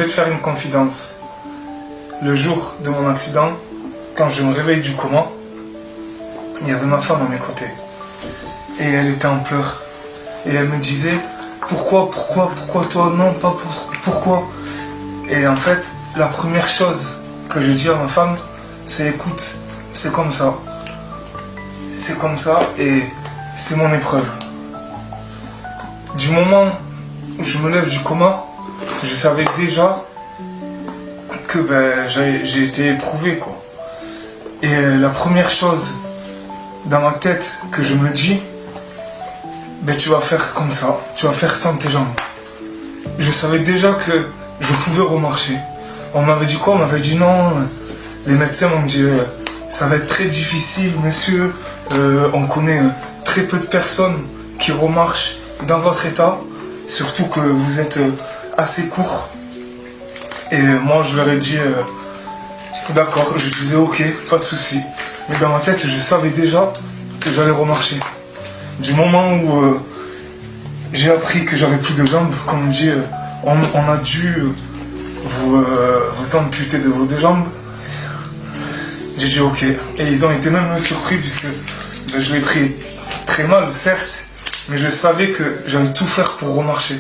vais te faire une confidence. Le jour de mon accident, quand je me réveille du coma, il y avait ma femme à mes côtés. Et elle était en pleurs. Et elle me disait, pourquoi toi, non, pas pourquoi. Et en fait, la première chose que je dis à ma femme, c'est écoute, c'est comme ça. C'est comme ça et c'est mon épreuve. Du moment où je me lève du coma, je savais déjà que j'ai été éprouvé, quoi. Et la première chose dans ma tête que je me dis, tu vas faire comme ça, tu vas faire sans tes jambes. Je savais déjà que je pouvais remarcher. On m'avait dit quoi? On m'avait dit non, les médecins m'ont dit ça va être très difficile, monsieur, on connaît très peu de personnes qui remarchent dans votre état, surtout que vous êtes assez court. Et moi je leur ai dit d'accord, je disais ok, pas de souci. Mais dans ma tête je savais déjà que j'allais remarcher. Du moment où j'ai appris que j'avais plus de jambes, comme on dit, on a dû vous amputer de vos deux jambes, j'ai dit ok. Et ils ont été même surpris puisque je l'ai pris très mal, certes, mais je savais que j'allais tout faire pour remarcher.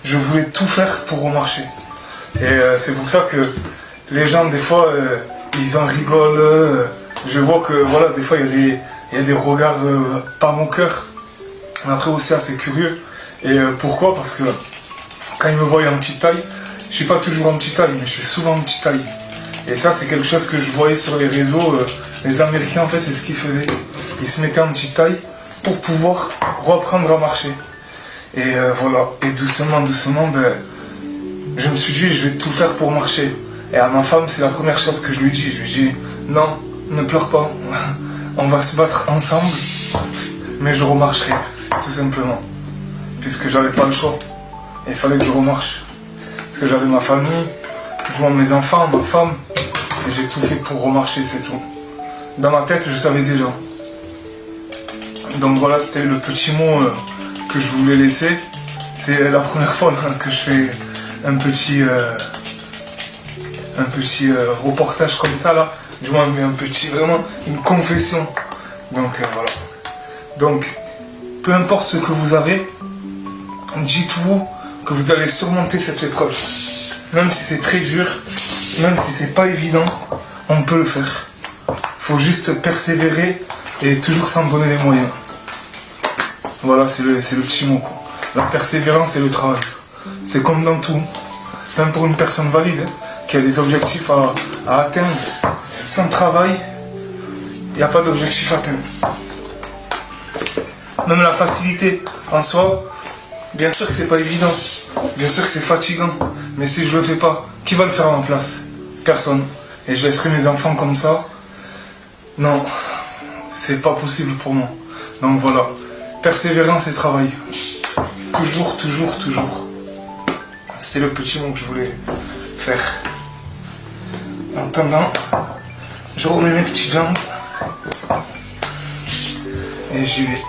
Je voulais tout faire pour remarcher. Et c'est pour ça que les gens, des fois, ils en rigolent. Je vois que, voilà, des fois, il y a des regards par mon cœur. Mais après aussi assez curieux. Et pourquoi? Parce que quand ils me voient en petite taille, je suis pas toujours en petite taille, mais je suis souvent en petite taille. Et ça, c'est quelque chose que je voyais sur les réseaux. Les Américains, en fait, c'est ce qu'ils faisaient. Ils se mettaient en petite taille pour pouvoir reprendre à marcher. Et voilà. Et doucement, je me suis dit, je vais tout faire pour marcher. Et à ma femme, c'est la première chose que je lui dis. Je lui dis, non, ne pleure pas. On va se battre ensemble, mais je remarcherai, tout simplement. Puisque j'avais pas le choix. Et il fallait que je remarche. Parce que j'avais ma famille, je vois mes enfants, ma femme, et j'ai tout fait pour remarcher, c'est tout. Dans ma tête, je savais déjà. Donc voilà, c'était le petit mot que je voulais laisser. C'est la première fois là, que je fais un petit reportage comme ça là. Du moins, mais vraiment une confession. Donc voilà. Donc, peu importe ce que vous avez, dites-vous que vous allez surmonter cette épreuve. Même si c'est très dur, même si c'est pas évident, on peut le faire. Il faut juste persévérer et toujours s'en donner les moyens. Voilà, c'est le petit mot, quoi. La persévérance et le travail. C'est comme dans tout. Même pour une personne valide, qui a des objectifs à atteindre, sans travail, il n'y a pas d'objectif atteint. Même la facilité en soi, bien sûr que c'est pas évident, bien sûr que c'est fatigant, mais si je le fais pas, qui va le faire à ma place? Personne. Et je laisserai mes enfants comme ça? Non, c'est pas possible pour moi. Donc voilà, persévérance et travail. Toujours. C'était le petit mot que je voulais faire. En attendant, je remets mes petites jambes et j'y vais.